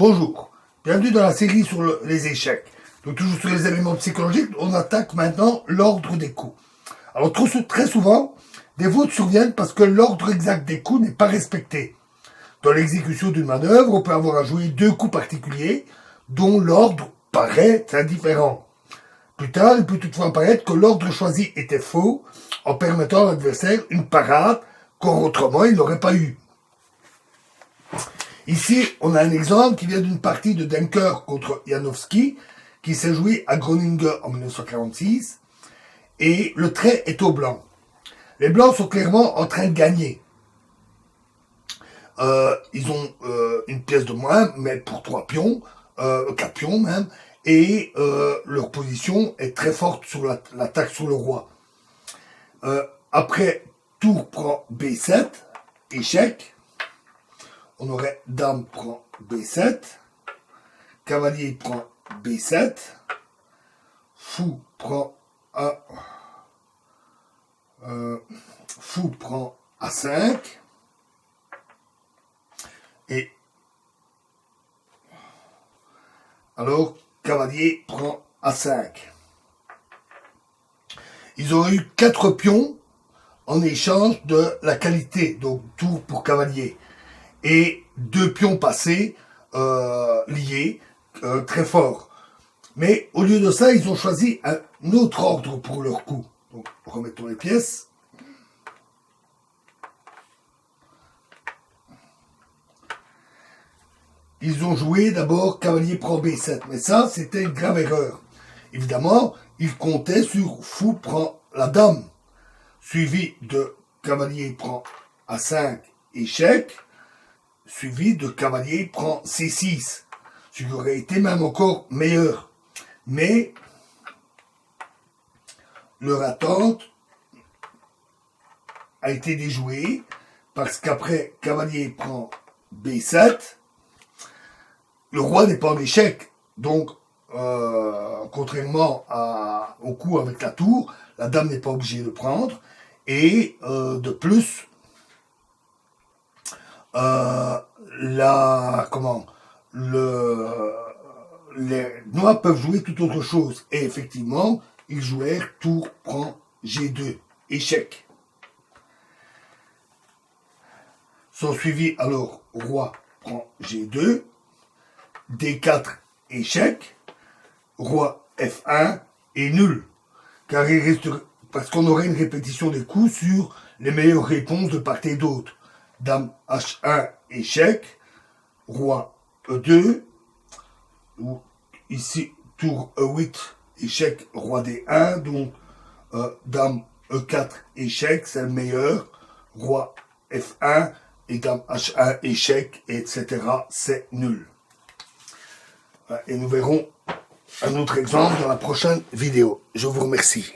Bonjour, bienvenue dans la série sur les échecs. Donc toujours sur les éléments psychologiques, on attaque maintenant l'ordre des coups. Alors très souvent, des fautes surviennent parce que l'ordre exact des coups n'est pas respecté. Dans l'exécution d'une manœuvre, on peut avoir à jouer deux coups particuliers dont l'ordre paraît indifférent. Plus tard, il peut toutefois apparaître que l'ordre choisi était faux en permettant à l'adversaire une parade qu'autrement il n'aurait pas eu. Ici, on a un exemple qui vient d'une partie de Denker contre Janowski, qui s'est jouée à Groningen en 1946, et le trait est au blanc. Les blancs sont clairement en train de gagner. Ils ont une pièce de moins, mais pour 3 pions, 4 pions même, et leur position est très forte sur l'attaque sur le roi. Après, tour prend B7, échec. On aurait dame prend B7, cavalier prend B7, fou prend fou prend A5, et alors cavalier prend A5. Ils ont eu 4 pions en échange de la qualité, donc tour pour cavalier. Et 2 pions passés liés très forts. Mais au lieu de ça, ils ont choisi un autre ordre pour leur coup. Donc, remettons les pièces. Ils ont joué d'abord cavalier prend B7, mais ça, c'était une grave erreur. Évidemment, ils comptaient sur fou prend la dame, suivi de cavalier prend A5, échec, suivi de cavalier prend C6, ce qui aurait été même encore meilleur. Mais leur attente a été déjouée parce qu'après cavalier prend B7, le roi n'est pas en échec. Donc, contrairement au coup avec la tour, la dame n'est pas obligée de prendre. Et de plus, les noirs peuvent jouer tout autre chose. Et effectivement, ils jouèrent tour prend G2, échec. Sont suivis alors roi prend G2, D4, échec, roi F1 et nul. Car il reste, parce qu'on aurait une répétition des coups sur les meilleures réponses de part et d'autre. Dame H1, échec, roi E2, ou ici tour E8, échec, roi D1, donc dame E4, échec, c'est le meilleur, roi F1 et dame H1, échec, etc., c'est nul. Et nous verrons un autre exemple dans la prochaine vidéo. Je vous remercie.